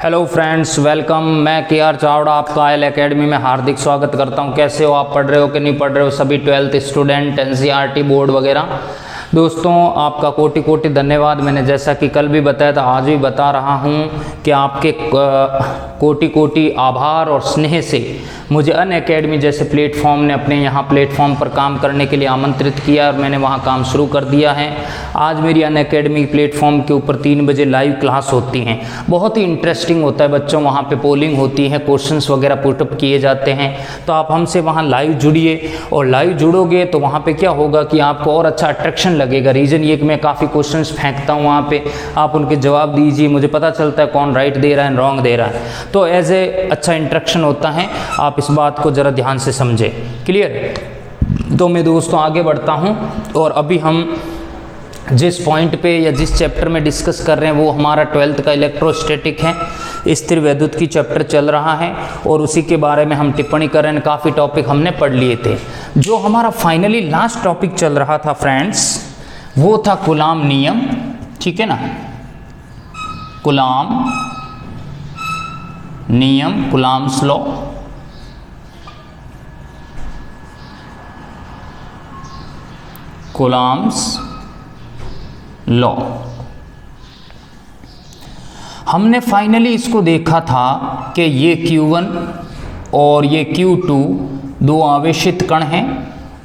Hello friends, welcome. मैं के are Chavda आपका आयल एकेडमी में हार्दिक स्वागत करता हूं। कैसे हो आप? पढ़ रहे हो कि नहीं पढ़ रहे हो सभी 12th स्टूडेंट, एनसीईआरटी बोर्ड वगैरह। दोस्तों आपका कोटि कोटि धन्यवाद। मैंने जैसा कि कल भी बताया था, आज भी बता रहा हूं कि आपके कोटि कोटि आभार और स्नेह से मुझे अनअकैडमी जैसे प्लेटफॉर्म ने अपने यहाँ प्लेटफॉर्म पर काम करने के लिए आमंत्रित किया और मैंने वहाँ काम शुरू कर दिया है। आज मेरी अनअकैडमी प्लेटफॉर्म के ऊपर 3 बजे लाइव क्लास होती हैं। बहुत ही इंटरेस्टिंग होता है बच्चों, वहाँ पे पोलिंग होती है, क्वेश्चंस वगैरह पुटअप किए जाते हैं। तो आप हमसे वहाँ लाइव जुड़िए और लाइव जुड़ोगे तो वहाँ पे क्या होगा कि आपको और अच्छा अट्रैक्शन लगेगा। रीज़न ये कि मैं काफ़ी क्वेश्चंस फेंकता हूँ वहाँ पे, आप उनके जवाब दीजिए, मुझे पता चलता है कौन राइट दे रहा है रॉन्ग दे रहा है। तो एज ए अच्छा इंटरेक्शन होता है, आप इस बात को ज़रा ध्यान से समझें। क्लियर? तो मैं दोस्तों आगे बढ़ता हूँ और अभी हम जिस पॉइंट पे या जिस चैप्टर में डिस्कस कर रहे हैं वो हमारा 12th का इलेक्ट्रोस्टैटिक है, स्थिर वैद्युत की चैप्टर चल रहा है और उसी के बारे में हम टिप्पणी कर रहे हैं। काफ़ी टॉपिक हमने पढ़ लिए थे। जो हमारा फाइनली लास्ट टॉपिक चल रहा था फ्रेंड्स, वो था कूलाम नियम। ठीक है ना? कूलाम नियम, कूलाम्स लॉ। कूलाम्स लॉ हमने फाइनली इसको देखा था कि ये Q1 और ये Q2 दो आवेशित कण हैं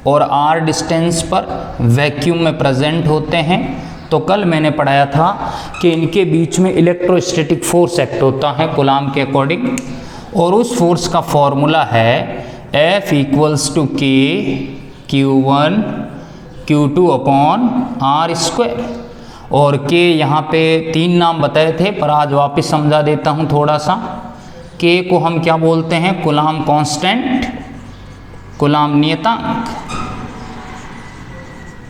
और r डिस्टेंस पर वैक्यूम में प्रेजेंट होते हैं। तो कल मैंने पढ़ाया था कि इनके बीच में इलेक्ट्रोस्टैटिक फोर्स एक्ट होता है कूलाम के अकॉर्डिंग, और उस फोर्स का फॉर्मूला है F = K Q1 Q2 upon R square. और K यहाँ पे 3 नाम बताए थे पर आज वापस समझा देता हूँ थोड़ा सा। K को हम क्या बोलते हैं? कूलाम कांस्टेंट, कूलाम नियतांक।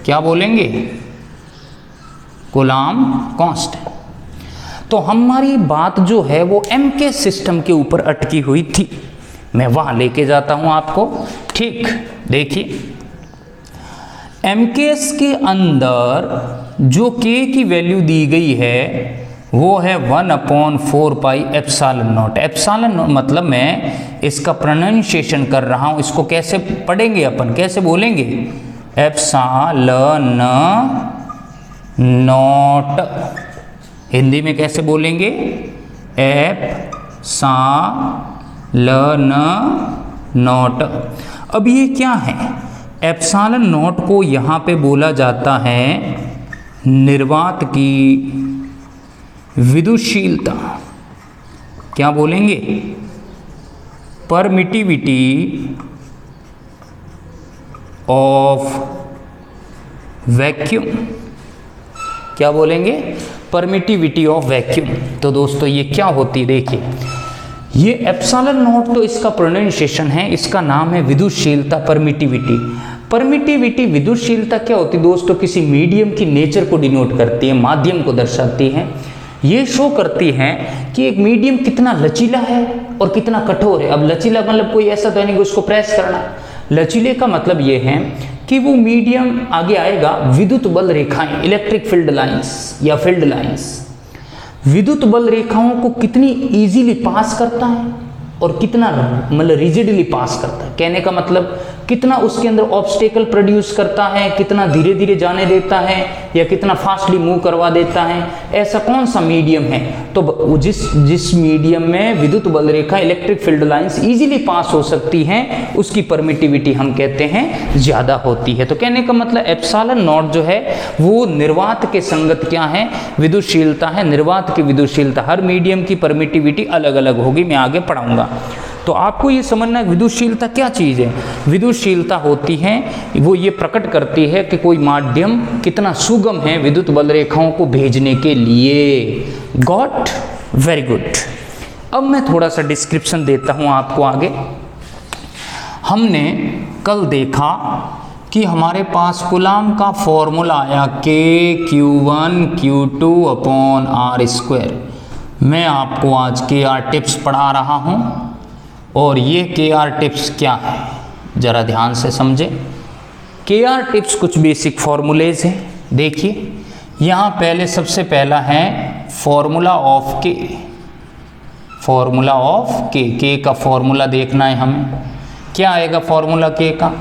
क्या बोलेंगे? Coulomb constant. तो हमारी बात जो है वो MK सिस्टम के ऊपर अटकी हुई थी। मैं वहां लेके जाता हूं आपको। ठीक, देखिए MKS के अंदर जो K की वैल्यू दी गई है वो है 1/4 pi epsilon not. Epsilon not मतलब मैं इसका प्रोनाउंसिएशन कर रहा हूं, इसको कैसे पढ़ेंगे अपन, कैसे बोलेंगे? Epsilon not. हिंदी में कैसे बोलेंगे? Epsilon not. अब ये क्या है? एप्सिलॉन नॉट को यहाँ पे बोला जाता है निर्वात की विद्युतशीलता। क्या बोलेंगे? Permittivity of vacuum. क्या बोलेंगे? Permittivity of vacuum. तो दोस्तों ये क्या होती है? देखिए ये एप्सिलॉन नॉट तो इसका प्रोनाउंसिएशन है, इसका नाम है विद्युतशीलता, परमिटिविटी। परमिटिविटी, विद्युतशीलता क्या होती है दोस्तों? किसी मीडियम की नेचर को डिनोट करती है, माध्यम को दर्शाती है। ये शो करती है कि एक मीडियम कितना लचीला है और कितना कठोर है। अब लचीला मतलब कोई ऐसा तो नहीं कि उसको प्रेस करना। लचीले का मतलब ये है कि वो मीडियम आगे आएगा विद्युत बल रेखाएं, इलेक्ट्रिक फील्ड लाइंस या फील्ड लाइंस, विद्युत बल रेखाओं को कितनी इजीली पास करता है और कितना मतलब रिजिडली पास करता है। कहने का मतलब कितना उसके अंदर ऑब्स्टेकल प्रोड्यूस करता है, कितना धीरे धीरे जाने देता है या कितना फास्टली मूव करवा देता है। ऐसा कौन सा मीडियम है? तो जिस मीडियम में विद्युत बल रेखा, electric field lines easily pass हो सकती हैं, उसकी परमिटिविटी हम कहते हैं ज़्यादा होती है। तो कहने का मतलब एप्सिलॉन नॉट जो है वो निर्वात के संगत क्या है? विद्युतशीलता है। निर्वात की विद्युतशीलता, हर मीडियम की परमिटिविटी अलग अलग होगी, मैं आगे पढ़ाऊंगा। तो आपको ये समझना है विद्युतशीलता क्या चीज़ है। विद्युतशीलता होती है, वो ये प्रकट करती है कि कोई माध्यम कितना सुगम है विद्युत बल रेखाओं को भेजने के लिए। गॉट? Very good. अब मैं थोड़ा सा डिस्क्रिप्शन देता हूँ आपको आगे। हमने कल देखा कि हमारे पास कूलाम का फॉर्मूला आया K Q1 Q2 upon R square. मैं आपको आज KR टिप्स पढ़ा रहा हूँ और ये KR टिप्स क्या है ज़रा ध्यान से समझें। KR टिप्स कुछ बेसिक फॉर्मूलेज हैं। देखिए यहाँ पहले सबसे पहला है formula of K। Formula of के का फॉर्मूला देखना है हमें। क्या आएगा फॉर्मूला के का?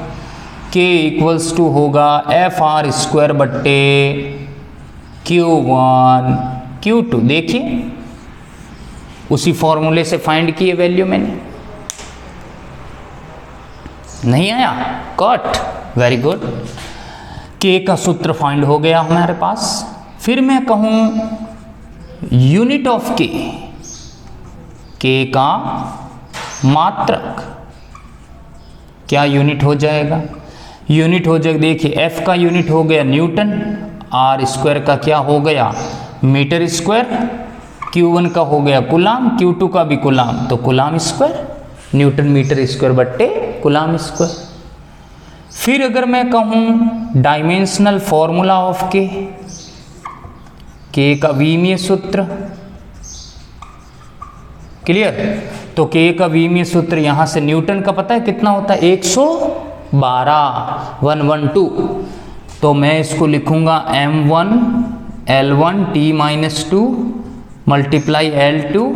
के इक्वल्स टू होगा एफ आर स्क्वायर बट्टे Q1 Q2। देखिए उसी फॉर्मूले से फाइंड किए वैल्यू मैंने। नहीं आया? Cut, very good. के का सूत्र फाइंड हो गया हमारे पास। फिर मैं कहूं यूनिट ऑफ के का मात्रक, क्या यूनिट हो जाएगा? यूनिट हो जाएगा, देखिए एफ का यूनिट हो गया न्यूटन, आर स्क्वायर का क्या हो गया मीटर स्क्वायर, Q1 का हो गया कुलाम, Q2 का भी कुलाम, तो coulomb square, newton metre square बट्टे कुलाम स्क्वायर। फिर अगर मैं कहूं डायमेंशनल फॉर्मूला ऑफ के का विमीय सूत्र, क्लियर? तो के का विमीय सूत्र यहां से न्यूटन का पता है कितना होता है 112 112। तो मैं इसको लिखूंगा m1 L1 T-2 multiply L2।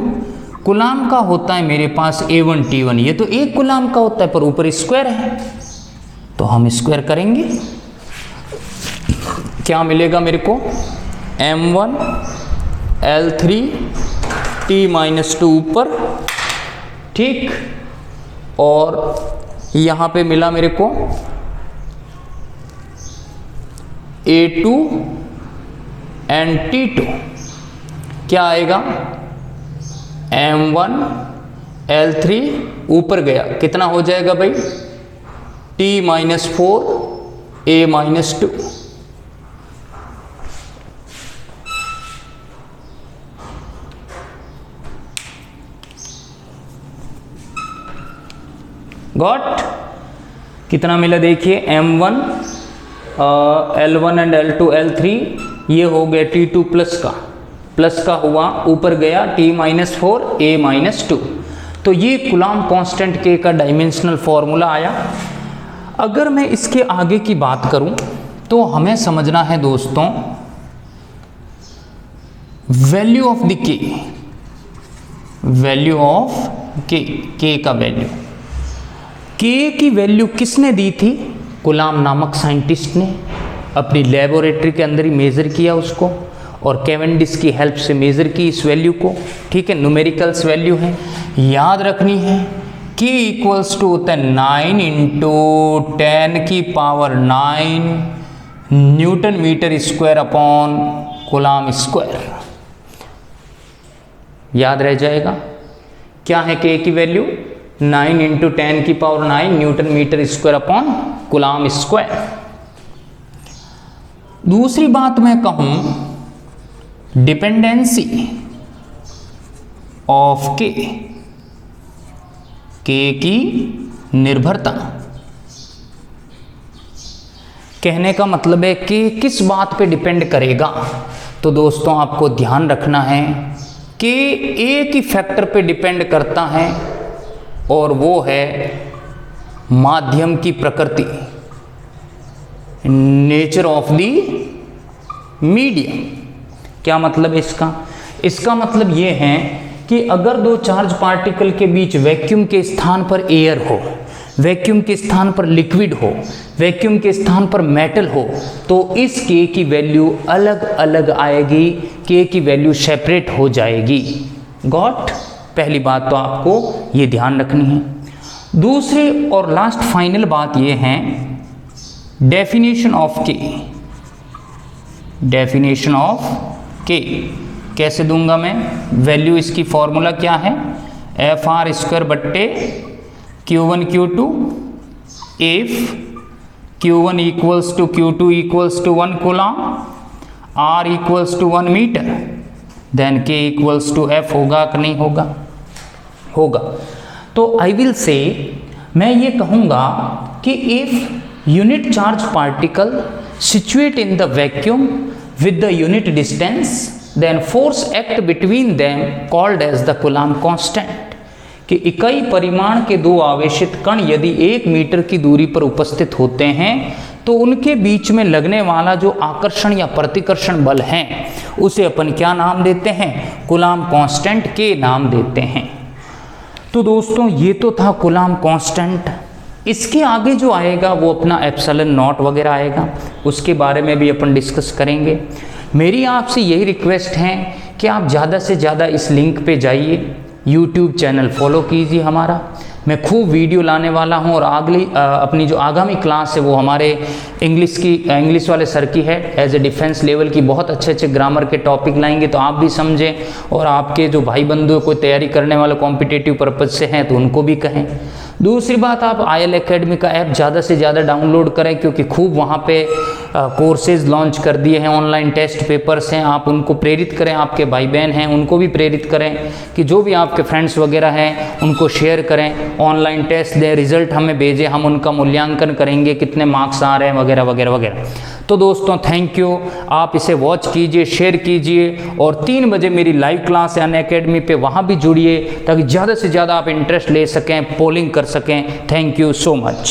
कुलाम का होता है मेरे पास A1 T1, ये तो एक कुलाम का होता है पर ऊपर स्क्वायर है तो हम स्क्वायर करेंगे। क्या मिलेगा मेरे को? m1 L3 T-2 ऊपर, ठीक, और यहां पे मिला मेरे को A2 एंड T2। क्या आएगा? m1 L3 ऊपर गया, कितना हो जाएगा भाई? T-4 A-2। गॉट? कितना मिला देखिए m1 L1 and L2 L3, ये हो गया T2 प्लस का हुआ, ऊपर गया T-4 A-2। तो ये कुलाम कांस्टेंट के का डायमेंशनल फॉर्मूला आया। अगर मैं इसके आगे की बात करूं तो हमें समझना है दोस्तों वैल्यू ऑफ द के, वैल्यू ऑफ के का वैल्यू। के की वैल्यू किसने दी थी? कुलाम नामक साइंटिस्ट ने अपनी लेबोरेटरी के अंदर ही मेज़र किया उसको, और कैवेंडिश की हेल्प से मेज़र की इस वैल्यू को, ठीक है। न्यूमेरिकल्स वैल्यू है, याद रखनी है। के इक्वल्स टू होता है 9 × 10⁹ newton metre square upon coulomb square. याद रह जाएगा क्या है के की value? 9 × 10⁹ newton metre square upon coulomb square. दूसरी बात मैं कहूं डिपेंडेंसी ऑफ के की निर्भरता। कहने का मतलब है कि किस बात पे डिपेंड करेगा? तो दोस्तों आपको ध्यान रखना है कि एक ही फैक्टर पे डिपेंड करता है और वो है माध्यम की प्रकृति, नेचर ऑफ द मीडियम। क्या मतलब इसका? इसका मतलब ये है कि अगर दो चार्ज पार्टिकल के बीच वैक्यूम के स्थान पर एयर हो, वैक्यूम के स्थान पर लिक्विड हो, वैक्यूम के स्थान पर मेटल हो, तो इस के की वैल्यू अलग अलग आएगी, के की वैल्यू सेपरेट हो जाएगी। गॉट? पहली बात तो आपको ये ध्यान रखनी है। दूसरी और लास्ट फाइनल बात ये है डेफिनेशन ऑफ के। डेफिनेशन ऑफ के कैसे दूंगा मैं? वैल्यू इसकी फॉर्मूला क्या है? एफ आर स्क्वायर बट्टे Q1 Q2 if Q1 equals to Q2 equals to 1 coulomb, R equals to 1 metre, then K equals to F होगा कि नहीं होगा? होगा। तो आई विल से, मैं ये कहूँगा कि if unit charge particle situate in the vacuum with the unit distance, then force act between them called as the Coulomb constant। कि इकाई परिमाण के दो आवेशित कण यदि 1 मीटर की दूरी पर उपस्थित होते हैं तो उनके बीच में लगने वाला जो आकर्षण या प्रतिकर्षण बल है उसे अपन क्या नाम देते हैं, कूलाम्ब कांस्टेंट के नाम देते हैं। तो दोस्तों ये तो था कूलाम्ब कांस्टेंट। इसके आगे जो आएगा वो अपना एप्सिलॉन नॉट वगैरह आएगा, उसके बारे में भी अपन डिस्कस करेंगे। मेरी आपसे यही रिक्वेस्ट है कि आप ज़्यादा से ज़्यादा इस लिंक पे जाइए, यूट्यूब चैनल फॉलो कीजिए हमारा। मैं खूब वीडियो लाने वाला हूं और अपनी जो आगामी क्लास है वो हमारे इंग्लिश वाले सर की है। एज ए डिफेंस लेवल की बहुत अच्छे अच्छे ग्रामर के टॉपिक लाएंगे, तो आप भी समझें और आपके जो भाई बंधु कोई तैयारी करने वाले कॉम्पिटिटिव पर्पज से हैं तो उनको भी कहें। दूसरी बात, आप IEL एकेडमी का ऐप ज़्यादा से ज़्यादा डाउनलोड करें, क्योंकि खूब वहाँ पे कोर्सेज लॉन्च कर दिए हैं, ऑनलाइन टेस्ट पेपर्स हैं। आप उनको प्रेरित करें, आपके भाई बहन हैं उनको भी प्रेरित करें कि जो भी आपके फ्रेंड्स वगैरह हैं उनको शेयर करें, ऑनलाइन टेस्ट दें, रिजल्ट हमें भेजें, हम उनका मूल्यांकन करेंगे कितने मार्क्स आ रहे हैं वगैरह वगैरह वगैरह। तो दोस्तों थैंक यू, आप इसे वॉच कीजिए, शेयर कीजिए और 3 बजे मेरी लाइव क्लास है अनअकैडमी पे, वहाँ भी जुड़िए ताकि ज़्यादा से ज़्यादा आप इंटरेस्ट ले सकें, पोलिंग कर सकें। Thank you so much.